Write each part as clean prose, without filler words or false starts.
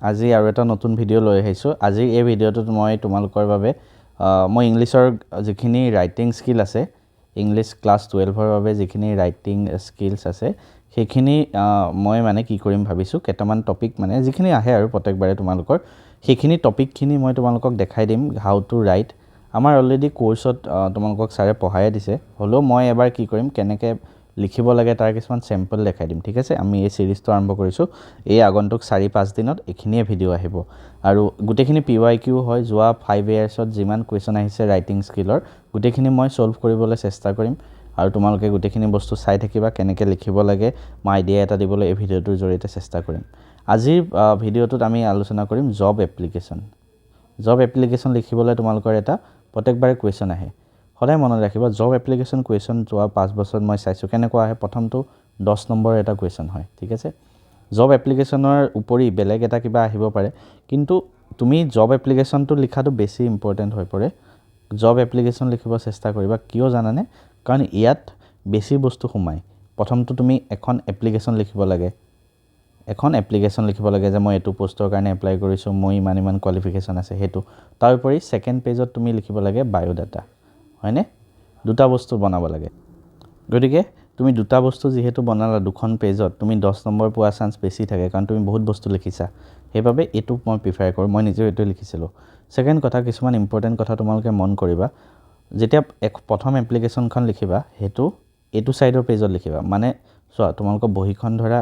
আজি আৰু এটা নতুন ভিডিঅ' লৈ আহিছোঁ। আজি এই ভিডিঅ'টোত মই তোমালোকৰ বাবে মই ইংলিছৰ যিখিনি ৰাইটিং স্কিল আছে, ইংলিছ ক্লাছ 12ৰ বাবে যিখিনি ৰাইটিং স্কিলছ আছে, সেইখিনি মই মানে কি কৰিম ভাবিছোঁ, কেইটামান টপিক মানে যিখিনি আহে আৰু প্ৰত্যেকবাৰে তোমালোকৰ সেইখিনি টপিকখিনি মই তোমালোকক দেখাই দিম হাউ টু ৰাইট। আমাৰ অলৰেডি কোৰ্চত তোমালোকক ছাৰে পঢ়াই দিছে, হ'লেও মই এবাৰ কি কৰিম, কেনেকৈ লিখিব লাগে তাৰ কিছুমান চেম্পল দেখাই দিম। ঠিক আছে, আমি এই সিৰিজটো আৰম্ভ কৰিছোঁ। এই আগন্তুক 4-5 দিনত এইখিনিয়ে ভিডিঅ' আহিব আৰু গোটেইখিনি PYQ হয়। যোৱা 5 ইয়াৰ্ছত যিমান কুৱেশ্যন আহিছে ৰাইটিং স্কিলৰ গোটেইখিনি মই সলভ কৰিবলৈ চেষ্টা কৰিম আৰু তোমালোকে গোটেইখিনি বস্তু চাই থাকিবা, কেনেকৈ লিখিব লাগে মই আইডিয়া এটা দিবলৈ এই ভিডিঅ'টোৰ জৰিয়তে চেষ্টা কৰিম। আজিৰ ভিডিঅ'টোত আমি আলোচনা কৰিম জব এপ্লিকেশ্যন। জব এপ্লিকেশ্যন লিখিবলৈ তোমালোকৰ এটা প্ৰত্যেকবাৰে কুৱেশ্যন আহে। সদায় মনত ৰাখিবা, জব এপ্লিকেশ্যন কুৱেশ্যন যোৱা 5 বছৰত মই চাইছোঁ কেনেকুৱা আহে। প্ৰথমটো 10 নম্বৰৰ এটা কুৱেশ্যন হয়। ঠিক আছে, জব এপ্লিকেশ্যনৰ উপৰি বেলেগ এটা কিবা আহিব পাৰে, কিন্তু তুমি জব এপ্লিকেশ্যনটো লিখাটো বেছি ইম্পৰ্টেণ্ট হৈ পৰে। জব এপ্লিকেশ্যন লিখিব চেষ্টা কৰিবা। কিয় জানানে? কাৰণ ইয়াত বেছি বস্তু সোমায়। প্ৰথমটো তুমি এখন এপ্লিকেশ্যন লিখিব লাগে, যে মই এইটো পোষ্টৰ কাৰণে এপ্লাই কৰিছোঁ, মই ইমান কোৱালিফিকেশ্যন আছে সেইটো। তাৰ উপৰি ছেকেণ্ড পেজত তুমি লিখিব লাগে বায়'ডাটা, হয়নে? দুটা বস্তু বনাব লাগে। গতিকে তুমি দুটা বস্তু যিহেতু বনালা দুখন পেজত, তুমি 10 নম্বৰ পোৱা চান্স বেছি থাকে, কাৰণ তুমি বহুত বস্তু লিখিছা। সেইবাবে এইটো মই প্ৰিফাৰ কৰোঁ। মই নিজেও এইটোৱে লিখিছিলোঁ। ছেকেণ্ড কথা, কিছুমান ইম্পৰ্টেণ্ট কথা তোমালোকে মন কৰিবা। যেতিয়া প্ৰথম এপ্লিকেশ্যনখন লিখিবা, সেইটো এইটো ছাইডৰ পেজত লিখিবা। মানে চোৱা, তোমালোকৰ বহীখন ধৰা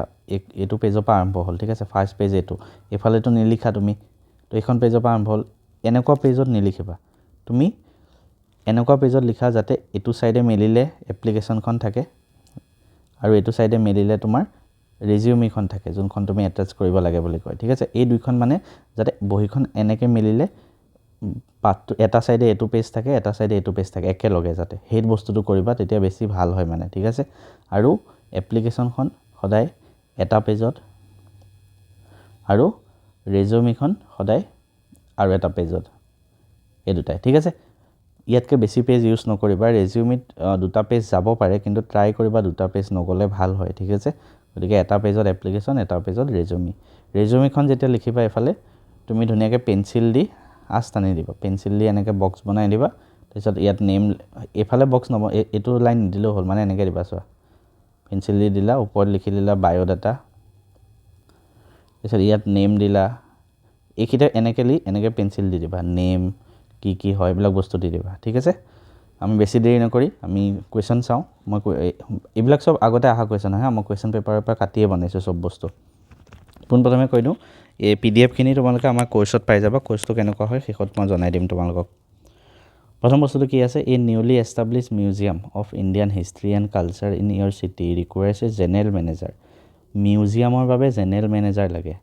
এইটো পেজৰ পৰা আৰম্ভ হ'ল। ঠিক আছে, ফাৰ্ষ্ট পেজ এইটো, এইফালেতো নিলিখা তুমি, তো এইখন পেজৰ পৰা আৰম্ভ হ'ল। এনেকুৱা পেজত নিলিখিবা তুমি, এনেকুৱা পেজত লিখা যাতে এইটো ছাইডে মিলিলে এপ্লিকেশ্যনখন থাকে আৰু এইটো ছাইডে মিলিলে তোমাৰ ৰেজিউমিখন থাকে, যোনখন তুমি এটাচ কৰিব লাগে বুলি কয়। ঠিক আছে, এই দুইখন মানে যাতে বহীখন এনেকৈ মিলিলে পাতটো এটা ছাইডে এইটো পেজ থাকে, এটা ছাইডে এইটো পেজ থাকে একেলগে, যাতে সেই বস্তুটো কৰিবা, তেতিয়া বেছি ভাল হয় মানে। ঠিক আছে, আৰু এপ্লিকেশ্যনখন সদায় এটা পেজত আৰু ৰেজিউমিখন সদায় আৰু এটা পেজত, এই দুটাই। ঠিক আছে, ইয়াতকৈ বেছি পেজ ইউজ নকৰিবা। ৰেজিউমিত দুটা পেজ যাব পাৰে, কিন্তু ট্ৰাই কৰিবা দুটা পেজ নগ'লে ভাল হয়। ঠিক আছে, গতিকে এটা পেজত এপ্লিকেশ্যন, এটা পেজত ৰেজিউমি। ৰেজিউমিখন যেতিয়া লিখিবা, এইফালে তুমি ধুনীয়াকৈ পেঞ্চিল দি আঁচ টানি দিবা, পেঞ্চিল দি এনেকৈ বক্স বনাই দিবা। তাৰপিছত ইয়াত নেম, এইফালে বক্স এইটো লাইন নিদিলেও হ'ল, মানে এনেকৈ দিবা। চোৱা, পেঞ্চিল দি দিলা, ওপৰত লিখি দিলা বায়'ডাটা, তাৰপিছত ইয়াত নেম দিলা। এইকেইটা এনেকৈ পেঞ্চিল দি দিবা, নেম কি হয় এইবিলাক বস্তু দি দিবা। ঠিক আছে, আমি বেছি দেৰি নকৰি আমি কুৱেশ্যন চাওঁ। মই এইবিলাক চব আগতে অহা কুৱেশ্যন হয়, মই কুৱেশ্যন পেপাৰৰ পৰা কাটিয়ে বনাইছোঁ চব বস্তু। পোনপ্ৰথমে কৈ দিওঁ, এই PDF-খিনি তোমালোকে আমাৰ কোৰ্চত পাই যাবা। কোৰ্চটো কেনেকুৱা হয় শেষত মই জনাই দিম তোমালোকক। প্ৰথম বস্তুটো কি আছে, এই newly establish museum of Indian history and culture in your city requires a general manager. মিউজিয়ামৰ বাবে জেনেৰেল মেনেজাৰ লাগে।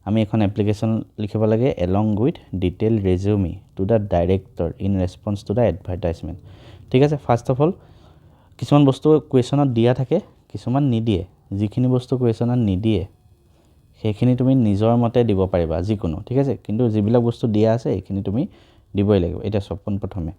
আমি এখন এপ্লিকেশ্যন লিখিব লাগে along with detail resume to the director in response to the advertisement. ঠিক আছে, ফাৰ্ষ্ট অফ অল কিছুমান বস্তু কুৱেশ্যনত দিয়া থাকে, কিছুমান নিদিয়ে। যিখিনি বস্তু কুৱেশ্যনত নিদিয়ে সেইখিনি তুমি নিজৰ মতে দিব পাৰিবা যিকোনো। ঠিক আছে, কিন্তু যিবিলাক বস্তু দিয়া আছে সেইখিনি তুমি দিবই লাগিব। এতিয়া চব পোনপ্ৰথমে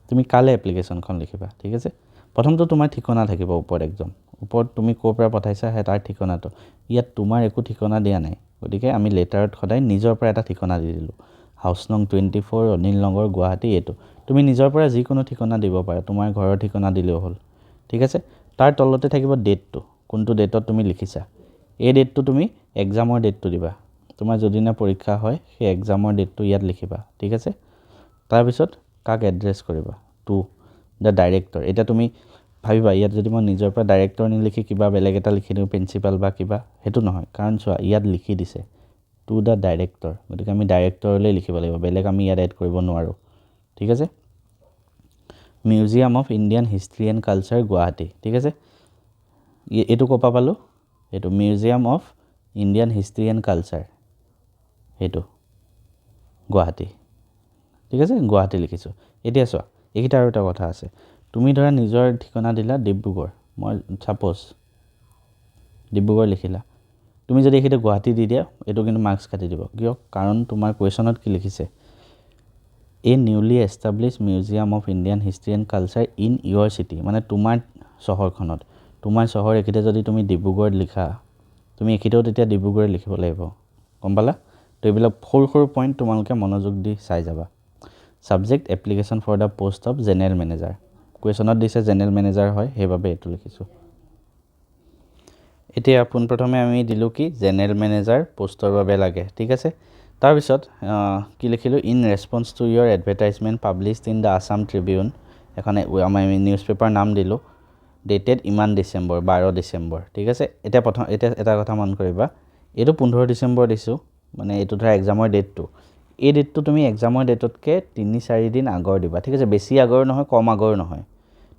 তুমি কালে এপ্লিকেশ্যনখন লিখিবা। ঠিক আছে, প্ৰথমটো তোমাৰ ঠিকনা থাকিব ওপৰত, একদম ওপৰত তুমি ক'ৰ পৰা পঠাইছা সেই তাৰ ঠিকনাটো। ইয়াত তোমাৰ একো ঠিকনা দিয়া নাই, গতিকে আমি লেটাৰত সদায় নিজৰ পৰা এটা ঠিকনা দি দিলোঁ। হাউচ নং 24 অনিল নগৰ গুৱাহাটী। এইটো তুমি নিজৰ পৰা যিকোনো ঠিকনা দিব পাৰা, তোমাৰ ঘৰৰ ঠিকনা দিলেও হ'ল। ঠিক আছে, তাৰ তলতে থাকিব ডেটটো, কোনটো ডেটত তুমি লিখিছা। এই ডেটটো তুমি এক্সামৰ ডেটটো দিবা। তোমাৰ যদিনা পৰীক্ষা হয় সেই এক্সামৰ ডেটটো ইয়াত লিখিবা। ঠিক আছে, তাৰপিছত কাক এড্ৰেছ কৰিবা, টু দ্য ডাইৰেক্টৰ। এতিয়া তুমি ভাবিবা, ইয়াত যদি মই নিজৰ পৰা ডাইৰেক্টৰ নিলিখি কিবা বেলেগ এটা লিখি দিওঁ, প্ৰিন্সিপাল বা কিবা, সেইটো নহয়। কাৰণ চোৱা, ইয়াত লিখি দিছে টু দ্য ডাইৰেক্টৰ, গতিকে আমি ডাইৰেক্টৰলৈ লিখিব লাগিব, বেলেগ আমি ইয়াত এড কৰিব নোৱাৰোঁ। ঠিক আছে, museum of Indian history and culture Guwahati. ঠিক আছে, এইটো ক'ৰ পৰা পালোঁ, এইটো museum of Indian history and culture, সেইটো গুৱাহাটী। ঠিক আছে, গুৱাহাটী লিখিছোঁ। এতিয়া চোৱা, এইকেইটা আৰু এটা কথা আছে। তুমি ধৰা নিজৰ ঠিকনা দিলা ডিব্ৰুগড়, মই ছাপ'জ ডিব্ৰুগড় লিখিলা। তুমি যদি এইখিনিতে গুৱাহাটী দি দিয়া, এইটো কিন্তু মাৰ্কছ কাটি দিব। কিয়? কাৰণ তোমাৰ কুৱেশ্যনত কি লিখিছে, a newly establish museum of Indian history and culture in your city, মানে তোমাৰ চহৰখনত। তোমাৰ চহৰ এইখিনিতে যদি তুমি ডিব্ৰুগড়ত লিখা, তুমি এইখিনিতেও তেতিয়া ডিব্ৰুগড় লিখিব লাগিব। গম পালা? তো এইবিলাক সৰু সৰু পইণ্ট তোমালোকে মনোযোগ দি চাই যাবা subject application for the post of general manager কুৱেশ্যনত দিছে জেনেৰেল মেনেজাৰ হয় সেইবাবে এইটো লিখিছোঁ এতিয়া পোনপ্ৰথমে আমি দিলোঁ কি জেনেৰেল মেনেজাৰ পোষ্টৰ বাবে লাগে ঠিক আছে তাৰপিছত কি লিখিলোঁ in response to your advertisement published in the Assam Tribune এখন আমি নিউজ পেপাৰ নাম দিলোঁ ডেটেড ইমান ডিচেম্বৰ 12 ডিচেম্বৰ ঠিক আছে এতিয়া এটা কথা মন কৰিবা এইটো 15 ডিচেম্বৰ দিছোঁ মানে এইটো ধৰা এক্সামৰ ডেটটো এই ডেটটো তুমি এক্সামৰ ডেটতকৈ 3-4 দিন আগৰ দিবা ঠিক আছে বেছি আগৰ নহয় কম আগৰ নহয়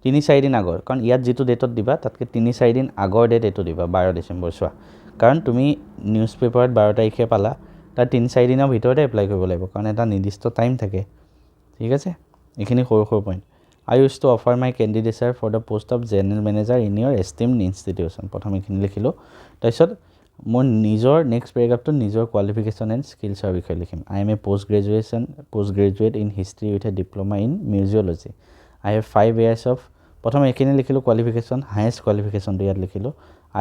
3-4 দিন আগৰ কাৰণ ইয়াত যিটো ডেটত দিবা তাতকৈ 3-4 দিন আগৰ ডেট এইটো দিবা 12 ডিচেম্বৰ চোৱা কাৰণ তুমি নিউজ পেপাৰত 12 তাৰিখে পালা তাৰ 3-4 দিনৰ ভিতৰতে এপ্লাই কৰিব লাগিব কাৰণ এটা নিৰ্দিষ্ট টাইম থাকে ঠিক আছে এইখিনি সৰু সৰু point I used to offer my candidature for the post of general manager in your esteemed institution প্ৰথম এইখিনি লিখিলোঁ তাৰপিছত মোৰ নিজৰ নেক্সট পেৰাগ্ৰাফটো নিজৰ কোৱালিফিকেশ্যন এণ্ড স্কিলছৰ বিষয়ে লিখিম I am a post graduate in history with a diploma in museology I have 5 years of প্ৰথম এইখিনি লিখিলোঁ কোৱালিফিকেশ্যন হায়েষ্ট কোৱালিফিকেশ্যনটো ইয়াত লিখিলোঁ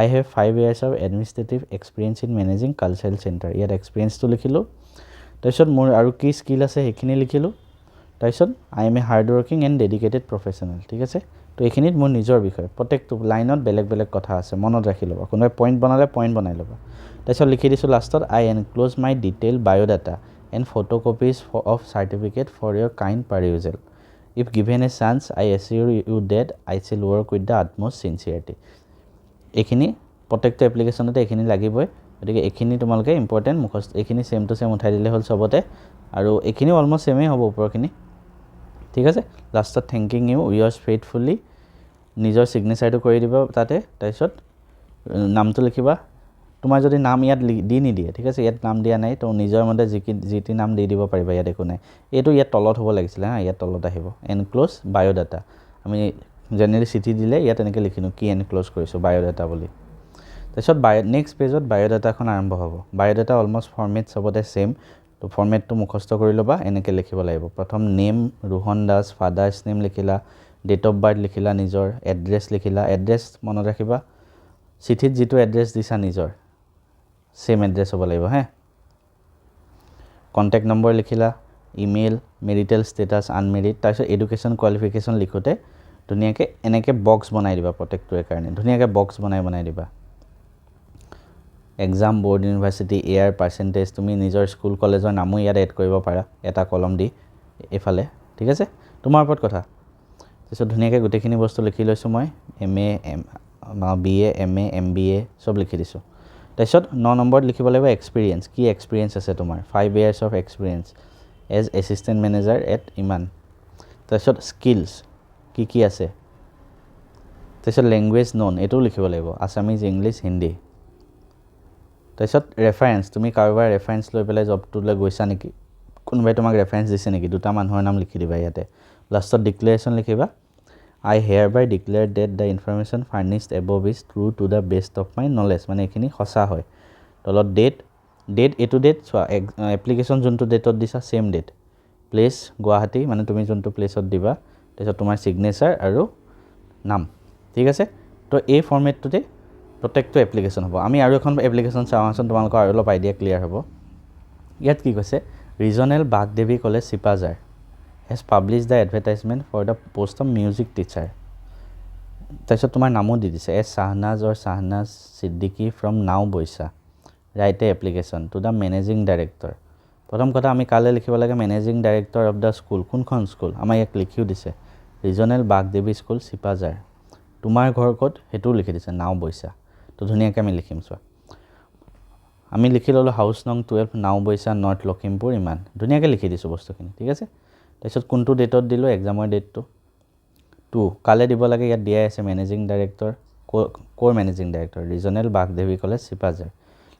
I have 5 years of administrative experience in managing cultural center ইয়াত এক্সপিৰিয়েঞ্চটো লিখিলোঁ তাৰপিছত মোৰ আৰু কি স্কিল আছে সেইখিনি লিখিলোঁ তাৰপিছত I am a hard working and dedicated professional ঠিক আছে তো এইখিনিত মোৰ নিজৰ বিষয় প্ৰত্যেকটো লাইনত বেলেগ বেলেগ কথা আছে মনত ৰাখি ল'বা কোনোবাই পইণ্ট বনালে পইণ্ট বনাই ল'বা তাৰপিছত লিখি দিছোঁ লাষ্টত I enclose my detailed biodata and photocopies of certificate for your kind perusal if given a chance I assure you that I shall work with the utmost sincerity এইখিনি প্ৰত্যেকটো এপ্লিকেশ্যনতে এইখিনি লাগিবই গতিকে এইখিনি তোমালোকে ইম্পৰ্টেণ্ট মুখস্থ এইখিনি ছেম টু ছেম উঠাই দিলে হ'ল চবতে আৰু এইখিনি অলমষ্ট ছেমেই হ'ব ওপৰখিনি ঠিক আছে লাষ্টত থেংকিং ইউ ইয়াৰ্ছ ফেইথফুলি নিজৰ ছিগনেচাৰটো কৰি দিব তাতে তাৰপিছত নামটো লিখিবা তোমাৰ যদি নাম ইয়াত দি নিদিয়ে ঠিক আছে ইয়াত নাম দিয়া নাই তো নিজৰ মতে যিটি নাম দি দিব পাৰিবা ইয়াত একো নাই এইটো ইয়াত তলত হ'ব লাগিছিলে ইয়াত তলত আহিব এনক্ল'জ বায়'ডাটা আমি জেনেৰেলি চিঠি দিলে ইয়াত এনেকৈ লিখিলোঁ কি এনক্ল'জ কৰিছোঁ বায়'ডাটা বুলি তাৰপিছত নেক্সট পেজত বায়'ডাটাখন আৰম্ভ হ'ব বায়'ডাটা অলমষ্ট ফৰ্মেট চবতে ছেম তো ফৰ্মেটটো মুখস্থ কৰি ল'বা এনেকৈ লিখিব লাগিব প্ৰথম name Rohan Das father's name লিখিলা ডেট অফ বাৰ্থ লিখিলা নিজৰ এড্ৰেছ লিখিলা এড্ৰেছ মনত ৰাখিবা চিঠিত যিটো এড্ৰেছ দিছা নিজৰ ছেম এড্ৰেছ হ'ব লাগিব কণ্টেক্ট নম্বৰ লিখিলা ইমেইল মেৰিটেল ষ্টেটাছ আনমেৰিড তাৰপিছত এডুকেশ্যন কোৱালিফিকেশ্যন লিখোঁতে ধুনীয়াকৈ এনেকৈ বক্স বনাই দিবা প্ৰত্যেকটোৰে কাৰণে ধুনীয়াকৈ বক্স বনাই দিবা exam board university air percentage তুমি নিজৰ স্কুল কলেজৰ নামো ইয়াত এড কৰিব পাৰা এটা কলম দি এইফালে ঠিক আছে তোমাৰ ওপৰত কথা তাৰপিছত ধুনীয়াকৈ গোটেইখিনি বস্তু লিখি লৈছোঁ মই MA BA MA MBA চব লিখি দিছোঁ তাৰপিছত 9 নম্বৰত লিখিব লাগিব এক্সপিৰিয়েঞ্চ কি এক্সপিৰিয়েঞ্চ আছে তোমাৰ 5 years of experience as assistant manager at ইমান তাৰপিছত স্কিলছ কি আছে তাৰপিছত লেংগুৱেজ নন এইটোও লিখিব লাগিব আছামিজ ইংলিছ হিন্দী তাৰপিছত ৰেফাৰেঞ্চ তুমি কাৰোবাৰ ৰেফাৰেঞ্চ লৈ পেলাই জবটোলৈ গৈছা নেকি কোনোবাই তোমাক ৰেফাৰেঞ্চ দিছে নেকি দুটা মানুহৰ নাম লিখি দিবা ইয়াতে লাষ্টত ডিক্লেৰেশ্যন লিখিবা I hereby declare that the information furnished above is true to the best of my knowledge মানে এইখিনি সঁচা হয় তলত ডেট এইটো ডেট চোৱা এপ্লিকেশ্যন যোনটো ডেটত দিছা ছেম ডেট প্লেচ গুৱাহাটী মানে তুমি যোনটো প্লেচত দিবা তাৰপিছত তোমাৰ ছিগনেচাৰ আৰু নাম ঠিক আছে তো এই ফৰ্মেটটোতে প্ৰত্যেকটো এপ্লিকেশ্যন হ'ব আমি আৰু এখন এপ্লিকেশ্যন চাওঁচোন তোমালোকৰ আৰু অলপ আইডিয়া ক্লিয়াৰ হ'ব ইয়াত কি কৈছে regional Bagdevi college Sipajhar has published the advertisement for the post of music teacher তাৰপিছত তোমাৰ নামো দি দিছে Shahnaz or Shahnaz Siddiqui from now বৈশা write a application to the managing director প্ৰথম কথা আমি কালে লিখিব লাগে managing director of the school কোনখন স্কুল আমাৰ ইয়াক লিখিও দিছে ৰিজনেল বাগদেৱী স্কুল চিপাঝাৰ তোমাৰ ঘৰ ক'ত সেইটোও লিখি দিছে নাও বৈশা তো ধুনীয়াকৈ আমি লিখিম চোৱা আমি লিখি ল'লোঁ হাউচ নং 12 নাও বৈশা নৰ্থ লখিমপুৰ ইমান ধুনীয়াকৈ লিখি দিছোঁ বস্তুখিনি ঠিক আছে তাৰপিছত কোনটো ডেটত দিলোঁ এক্সামৰ ডেটটো 2 কালে দিব লাগে ইয়াত দিয়াই আছে মেনেজিং ডাইৰেক্টৰ ক'ৰ managing director regional Bagdevi college Sipajhar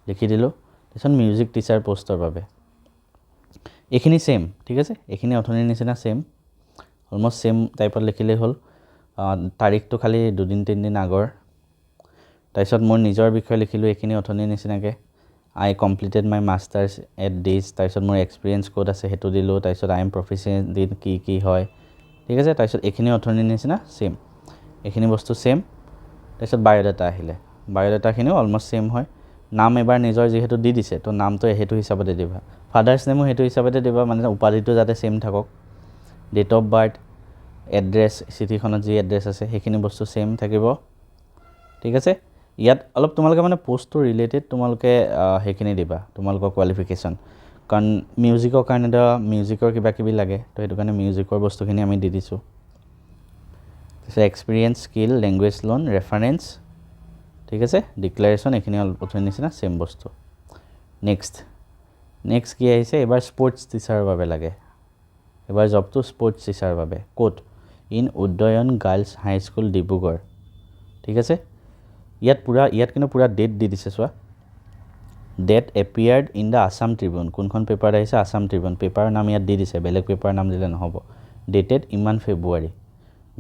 লিখি দিলোঁ তাৰপিছত মিউজিক টিচাৰ পষ্টৰ বাবে এইখিনি ছেম ঠিক আছে এইখিনি অথনিৰ নিচিনা ছেম অলমষ্ট ছেম টাইপত লিখিলেই হ'ল তাৰিখটো খালি 2-3 দিন আগৰ তাৰপিছত মোৰ নিজৰ বিষয়ে লিখিলোঁ এইখিনি অথনিৰ নিচিনাকৈ I completed my masters at this তাৰপিছত মোৰ এক্সপিৰিয়েঞ্চ ক'ত আছে সেইটো দিলোঁ তাৰপিছত I am proficient in কি হয় ঠিক আছে তাৰপিছত এইখিনি অথনিৰ নিচিনা ছেম এইখিনি বস্তু ছেম তাৰপিছত বায়'ডাটা আহিলে বায়'ডাটাখিনিও অলমষ্ট ছেম হয় নাম এবাৰ নিজৰ যিহেতু দি দিছে তো নামটো সেইটো হিচাপতে দিবা ফাদাৰ্ছ নেমো সেইটো হিচাপতে দিবা মানে উপাধিটো যাতে সেম থাকক ডেট অফ বাৰ্থ এড্ৰেছ চিঠিখনত যি এড্ৰেছ আছে সেইখিনি বস্তু সেম থাকিব ঠিক আছে ইয়াত অলপ তোমালোকে মানে পোষ্টটো ৰিলেটেড তোমালোকে সেইখিনি দিবা তোমালোকৰ কোৱালিফিকেশ্যন কাৰণ মিউজিকৰ কাৰণে মিউজিকৰ কিবা কিবি লাগে তো সেইটো কাৰণে মিউজিকৰ বস্তুখিনি আমি দি দিছোঁ তাৰপিছত experience skill language loan reference ঠিক আছে ডিক্লাৰেশ্যন এইখিনি অলপ নিচিনা সেম বস্তু নেক্সট কি আহিছে এবাৰ স্পৰ্টছ টিচাৰৰ বাবে লাগে এবাৰ জবটো স্পৰ্টছ টিচাৰৰ বাবে ক'ত in Udayan girls high school Dibrugarh ঠিক আছে ইয়াত কিন্তু পুৰা ডেট দি দিছে চোৱা date appeared in the Assam Tribune কোনখন পেপাৰত আহিছে আছাম ট্ৰিবিউন পেপাৰৰ নাম ইয়াত দি দিছে বেলেগ পেপাৰৰ নাম দিলে নহ'ব ডেটেড ইমান ফেব্ৰুৱাৰী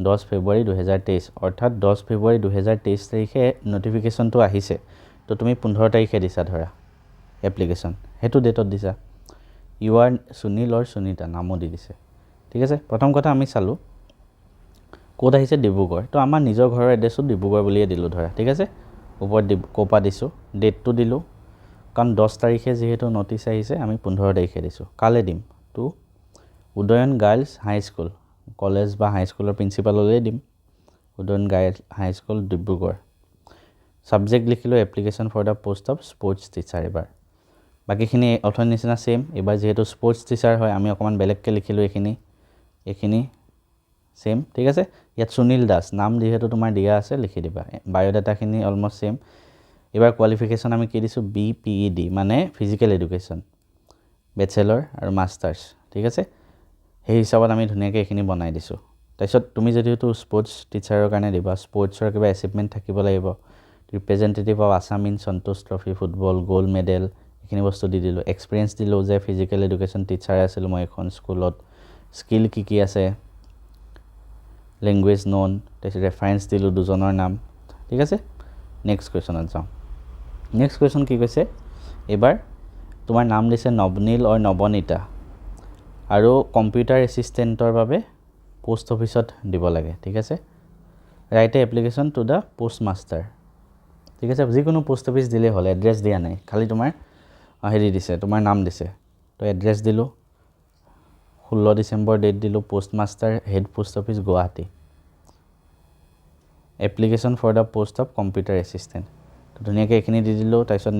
10 ফেব্ৰুৱাৰী 2023 অৰ্থাৎ 10 ফেব্ৰুৱাৰী 2023 তাৰিখে নটিফিকেশ্যনটো আহিছে তো তুমি 15 তাৰিখে দিছা ধৰা এপ্লিকেশ্যন সেইটো ডেটত দিছা ইউ আৰ সুনীল অৰ সুনীতা নামো দি দিছে ঠিক আছে প্ৰথম কথা আমি চালোঁ ক'ত আহিছে ডিব্ৰুগড় তো আমাৰ নিজৰ ঘৰৰ এড্ৰেছটো ডিব্ৰুগড় বুলিয়ে দিলোঁ ধৰা ঠিক আছে ওপৰত ক'পা দিছোঁ ডেটটো দিলোঁ কাৰণ 10 তাৰিখে যিহেতু নটিচ আহিছে আমি 15 তাৰিখে দিছোঁ কালে দিম তো Udayan girls high school college বা হাই স্কুলৰ প্ৰিন্সিপাললৈ দিম Udayan girls high school Dibrugarh subject লিখিলোঁ application for the post of sports teacher এবাৰ বাকীখিনি অথনি নিচিনা সেম এবাৰ যিহেতু স্পৰ্টছ টিচাৰ হয় আমি অকণমান বেলেগকৈ লিখিলোঁ এইখিনি সেম ঠিক আছে ইয়াত সুনীল দাস নাম যিহেতু তোমাৰ দিয়া আছে লিখি দিবা বায়'ডাটাখিনি অলমষ্ট সেম এবাৰ কোৱালিফিকেশ্যন আমি কি দিছোঁ BPED মানে ফিজিকেল এডুকেশ্যন বেচেলৰ আৰু মাষ্টাৰ্ছ ঠিক আছে সেই হিচাপত আমি ধুনীয়াকৈ এইখিনি বনাই দিছোঁ তাৰপিছত তুমি যদিও স্পৰ্টছ টিচাৰৰ কাৰণে দিবা স্পৰ্টছৰ কিবা এচিভমেণ্ট থাকিব লাগিব representative of Assam in Santosh trophy football gold medal এইখিনি বস্তু দি দিলোঁ এক্সপিৰিয়েঞ্চ দিলোঁ যে ফিজিকেল এডুকেশ্যন টিচাৰ আছিলোঁ মই এখন স্কুলত স্কিল কি আছে লেংগুৱেজ নন তাৰপিছত ৰেফাৰেঞ্চ দিলোঁ দুজনৰ নাম ঠিক আছে নেক্সট কুৱেশ্যনত যাওঁ নেক্সট কুৱেশ্যন কি কৈছে এইবাৰ তোমাৰ নাম দিছে নৱনীল অৰ নৱনীতা আৰু কম্পিউটাৰ এছিষ্টেণ্টৰ বাবে পোষ্ট অফিচত দিব লাগে ঠিক আছে right A application to the post master ঠিক আছে যিকোনো পোষ্ট অফিচ দিলেই হ'ল এড্ৰেছ দিয়া নাই খালি তোমাৰ হেৰি দিছে তোমাৰ নাম দিছে তো এড্ৰেছ দিলোঁ 16 ডিচেম্বৰ ডেট দিলোঁ post master head post office Guwahati application for the post of computer assistant তো ধুনীয়াকৈ এইখিনি দি দিলোঁ তাৰপিছত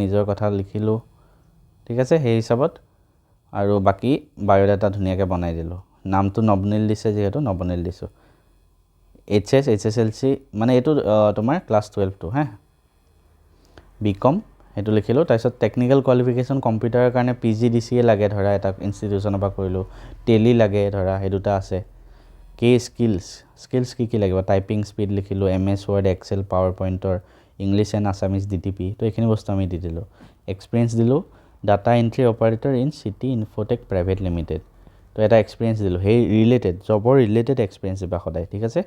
নিজৰ কথা লিখিলোঁ ঠিক আছে সেই হিচাপত আৰু বাকী বায়'ডাটা ধুনীয়াকৈ বনাই দিলোঁ নামটো নৱনীল দিছে যিহেতু নৱনীল দিছোঁ HSLC মানে এইটো তোমাৰ ক্লাছ 12টো হা BCom সেইটো লিখিলোঁ তাৰপিছত টেকনিকেল কোৱালিফিকেশ্যন কম্পিউটাৰৰ কাৰণে PGDCA লাগে ধৰা এটা ইনষ্টিটিউশ্যনৰ পৰা কৰিলোঁ টেলি লাগে ধৰা সেই দুটা আছে স্কিলছ কি লাগিব টাইপিং স্পীড লিখিলোঁ MS Word Excel পাৱাৰ পইণ্টৰ ইংলিছ এণ্ড আছামিজ DTP তো এইখিনি বস্তু আমি দি দিলোঁ এক্সপিৰিয়েঞ্চ দিলোঁ data entry operator in city infotech private limited তো এটা এক্সপিৰিয়েঞ্চ দিলোঁ সেই ৰিলেটেড জবৰ ৰিলেটেড এক্সপিৰিয়েঞ্চ দিবা সদায় ঠিক আছে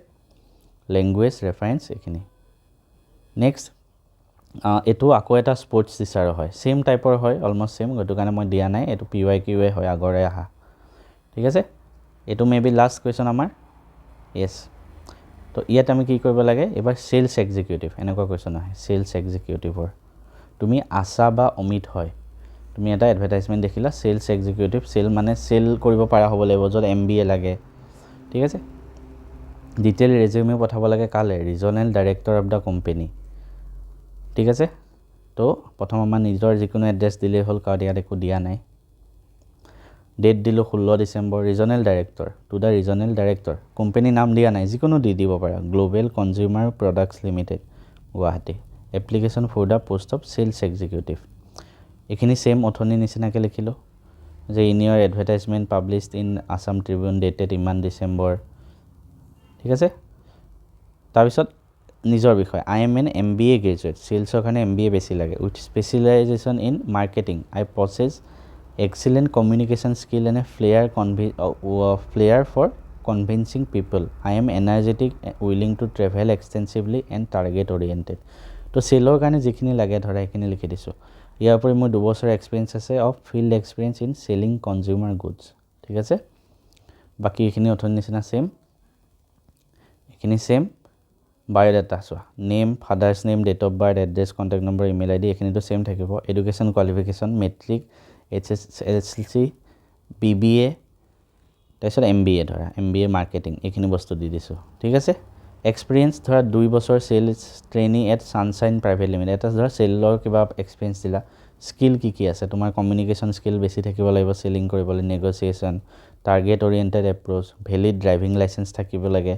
লেংগুৱেজ ৰেফাৰেঞ্চ এইখিনি নেক্সট এইটো আকৌ এটা স্পৰ্টছ টিচাৰৰ হয় সেম টাইপৰ হয় অলমষ্ট সেম সেইটো কাৰণে মই দিয়া নাই এইটো PYQ হয় আগৰে আহা ঠিক আছে এইটো মেবি লাষ্ট কুৱেশ্যন আমাৰ য়েছ তো ইয়াত আমি কি কৰিব লাগে এবাৰ চেলছ এক্সিকিউটিভ এনেকুৱা কুৱেশ্যন আহে চেলছ এক্সিকিউটিভৰ তুমি আশা বা অমিত হয় তুমি এটা এডভাৰটাইজমেণ্ট দেখিলা চেলছ এক্সিকিউটিভ চেল মানে চেল কৰিব পৰা হ'ব লাগিব য'ত MBA লাগে ঠিক আছে ডিটেইল ৰেজিউমে পঠাব লাগে কালে regional director of the company ঠিক আছে তো প্ৰথম আমাৰ নিজৰ যিকোনো এড্ৰেছ দিলেই হ'ল কাৰণ ইয়াত একো দিয়া নাই ডেট দিলোঁ 16 December regional director to the regional director company নাম দিয়া নাই যিকোনো দি দিব পাৰা global consumer products limited Guwahati application for the post of sales executive এইখিনি সেম অথনি নিচিনাকৈ লিখিলোঁ যে in your advertisement published in Assam Tribune dated ইমান ডিচেম্বৰ ঠিক আছে তাৰপিছত নিজৰ বিষয় I am an MBA graduate চেলছৰ কাৰণে MBA বেছি লাগে with specialisation in marketing I possess excellent communication skill and a flair for convincing people. I am energetic, willing to travel extensively and target oriented. তো চেলৰ কাৰণে যিখিনি লাগে ধৰা সেইখিনি লিখি দিছোঁ ইয়াৰ উপৰি মোৰ 2 বছৰ এক্সপিৰিয়েঞ্চ আছে of field experience in selling consumer goods ঠিক আছে বাকী এইখিনি অথনি নিচিনা সেম এইখিনি সেম বায়'ডাটা চোৱা name father's name date of birth address contact number email ID এইখিনিতো ছেইম থাকিব education qualification matric HSLC BBA তাৰপিছত MBA ধৰা MBA মাৰ্কেটিং এইখিনি বস্তু দি দিছোঁ ঠিক আছে এক্সপিৰিয়েঞ্চ ধৰা 2 বছৰ sales trainee at Sunshine private limited এটা ধৰা চেলৰ কিবা এক্সপিৰিয়েঞ্চ দিলা স্কিল কি আছে তোমাৰ কমিউনিকেশ্যন স্কিল বেছি থাকিব লাগিব চেলিং কৰিবলৈ negotiation target oriented approach valid driving licence থাকিব লাগে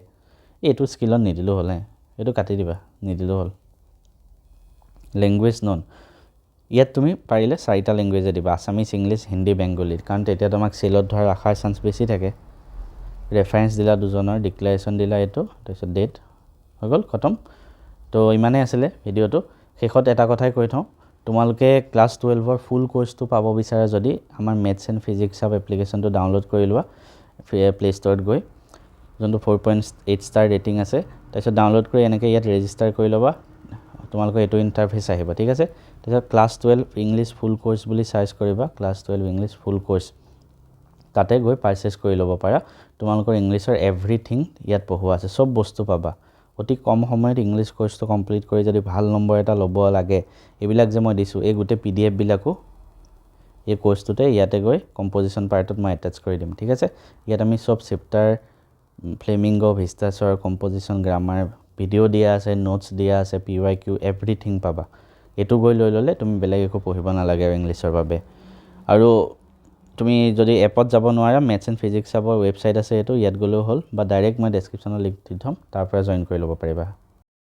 এইটো স্কিলত নিদিলেও হ'ল এইটো কাটি দিবা নিদিলেও হ'ল লেংগুৱেজ নন ইয়াত তুমি পাৰিলে 4টা লেংগুৱেজে দিবা আছামিজ ইংলিছ হিন্দী বেংগলী কাৰণ তেতিয়া তোমাক চেলত ধৰা ৰাখাৰ চান্স বেছি থাকে ৰেফাৰেঞ্চ দিলা দুজনৰ ডিক্লেৰেশ্যন দিলা এইটো তাৰপিছত ডেট হৈ গ'ল খতম তো ইমানেই আছিলে ভিডিঅ'টো শেষত এটা কথাই কৈ থওঁ তোমালোকে ক্লাছ 12ৰ ফুল কোৰ্চটো পাব বিচাৰা যদি আমাৰ মেথছ এণ্ড ফিজিক্স হাব এপ্লিকেশ্যনটো ডাউনলোড কৰি লোৱা প্লে ষ্ট'ৰত গৈ যোনটো 4.8 ষ্টাৰ ৰেটিং আছে তাৰপিছত ডাউনলোড কৰি এনেকৈ ইয়াত ৰেজিষ্টাৰ কৰি ল'বা তোমালোকৰ এইটো ইণ্টাৰফেচ আহিব ঠিক আছে তাৰপিছত ক্লাছ 12 ইংলিছ ফুল কোৰ্চ বুলি চাৰ্চ কৰিবা ক্লাছ 12 ইংলিছ ফুল কোৰ্চ তাতে গৈ পাৰচেছ কৰি ল'ব পাৰা তোমালোকৰ ইংলিছৰ এভৰিথিং ইয়াত পঢ়োৱা আছে চব বস্তু পাবা অতি কম সময়ত ইংলিছ কোৰ্চটো কমপ্লিট কৰি যদি ভাল নম্বৰ এটা ল'ব লাগে এইবিলাক যে মই দিছোঁ এই গোটেই PDF বিলাকো এই কোৰ্চটোতে ইয়াতে গৈ কম্পজিশ্যন পাৰ্টত মই এটাচ কৰি দিম ঠিক আছে ইয়াত আমি চব চেপ্টাৰ ফ্লেমিংগো ভিষ্টাছৰ কম্পজিশ্যন গ্ৰামাৰ ভিডিঅ' দিয়া আছে নোটছ দিয়া আছে PYQ এভৰিথিং পাবা এইটো গৈ লৈ ল'লে তুমি বেলেগ একো পঢ়িব নালাগে আৰু ইংলিছৰ বাবে আৰু তুমি যদি এপত যাব নোৱাৰা মেথছ এণ্ড ফিজিক্স হাবৰ ৱেবছাইট আছে এইটো ইয়াত গ'লেও হ'ল বা ডাইৰেক্ট মই ডেছক্ৰিপশ্যনত লিংক দি থ'ম তাৰ পৰা জইন কৰি ল'ব পাৰিবা